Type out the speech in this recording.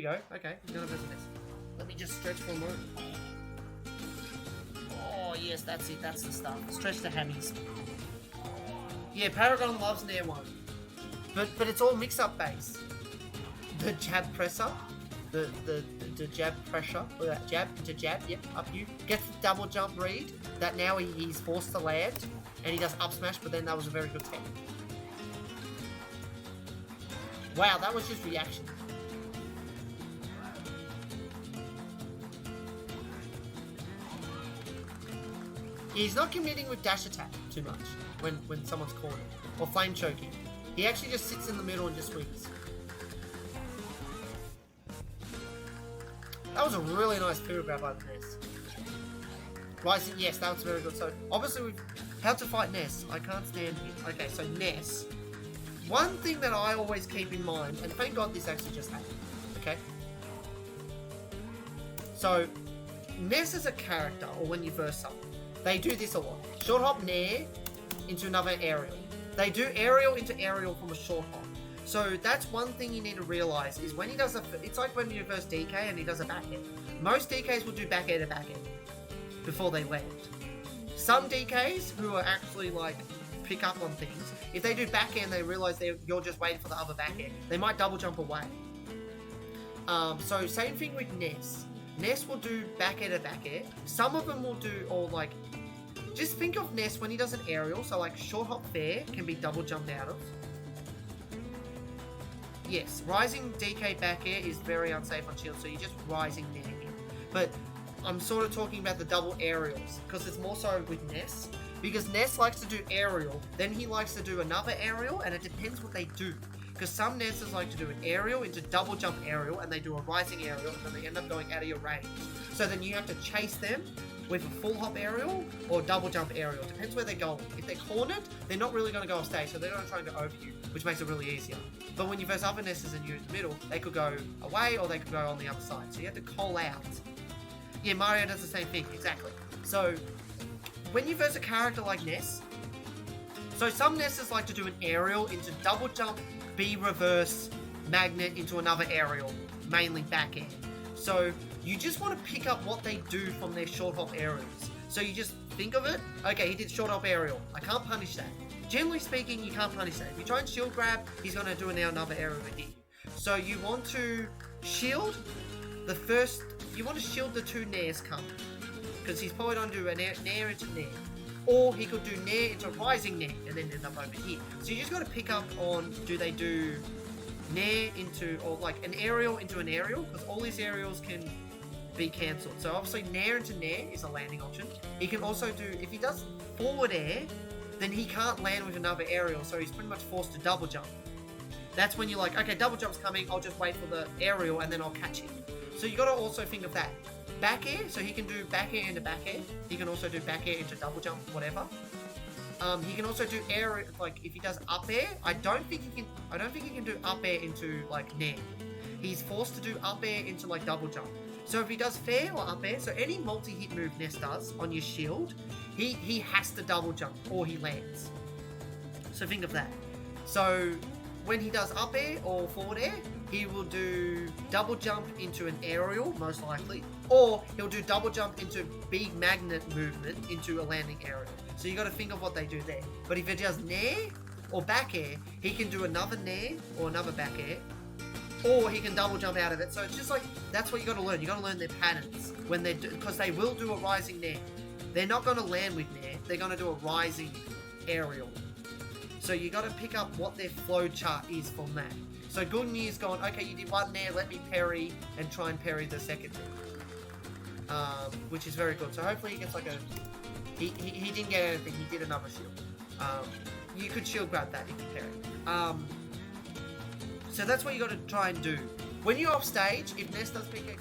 go. Okay, he's gonna versus Ness. Let me just stretch for a moment. Oh yes, that's it. That's the stuff. Stretch the hammies. Yeah, Paragon loves Nair 1. But it's all mix-up base. The jab presser, the jab pressure, jab to jab, yep, up you. Gets the double jump read, that now he's forced to land, and he does up smash, but then that was a very good tech. Wow, that was just reaction. He's not committing with dash attack too much when someone's cornered, or flame choking. He actually just sits in the middle and just swings. That was a really nice field grab by Ness. Rising, yes, that was very good. So, obviously, we've... How to fight Ness? I can't stand him. Okay, so Ness. One thing that I always keep in mind, and thank God this actually just happened, okay? So, Ness as a character, or when you verse up, they do this a lot. Short hop Nair into another aerial. They do aerial into aerial from a short hop. So that's one thing you need to realize is when he does it's like when you verse DK and he does a back air. Most DKs will do back air to back air before they land. Some DKs who are actually like pick up on things, if they do back air and they realize you're just waiting for the other back air, they might double jump away. So same thing with Ness. Ness will do back air to back air. Some of them will do all like, just think of Ness when he does an aerial, so like short hop fair can be double jumped out of. Yes, rising DK back air is very unsafe on shield, so you're just rising Nair him. But I'm sort of talking about the double aerials, because it's more so with Ness. Because Ness likes to do aerial, then he likes to do another aerial, and it depends what they do. Because some Nesses like to do an aerial into double jump aerial, and they do a rising aerial, and then they end up going out of your range. So then you have to chase them with a full hop aerial or double jump aerial. Depends where they're going. If they're cornered, they're not really going to go off stage, so they're going to try and go over you, which makes it really easier. But when you verse other Nesses and you're in the middle, they could go away or they could go on the other side. So you have to call out. Yeah, Mario does the same thing, exactly. So when you verse a character like Ness, so some Nesses like to do an aerial into double jump, B reverse, magnet into another aerial, mainly back air. So you just want to pick up what they do from their short hop aerials. So you just think of it, okay, he did short hop aerial. I can't punish that. Generally speaking, you can't punish that. If you try and shield grab, he's going to do another aerial to hit you. So you want to shield the first, you want to shield the two Nairs coming. Because he's probably going to do a Nair into Nair. Or he could do Nair into rising Nair and then end up over here. So you just got to pick up on, do they do Nair into, or like an aerial into an aerial? Because all these aerials can be cancelled. So obviously Nair into Nair is a landing option. He can also do, if he does forward air, then he can't land with another aerial, so he's pretty much forced to double jump. That's when you're like, okay, double jump's coming, I'll just wait for the aerial and then I'll catch him. So you got to also think of that. Back air, so he can do back air into back air. He can also do back air into double jump, whatever. He can also do air, like if he does up air, I don't think he can do up air into like Nair. He's forced to do up air into like double jump. So if he does fair or up air, so any multi-hit move Ness does on your shield, he has to double jump or he lands. So think of that. So when he does up air or forward air, he will do double jump into an aerial, most likely, or he'll do double jump into big magnet movement into a landing aerial. So you got to think of what they do there. But if it does Nair or back air, he can do another Nair or another back air, or he can double jump out of it. So it's just like, that's what you got to learn. You got to learn their patterns when they do, because they will do a rising Nair. They're not going to land with Nair. They're going to do a rising aerial. So you got to pick up what their flow chart is from that. So Gunyi's gone, okay, you did one Nair, let me parry and try and parry the second Nair. Which is very good. So hopefully he gets like a, he didn't get anything, he did another shield. You could shield grab that if you parry. So that's what you got to try and do. When you're off stage, if Ness does PK,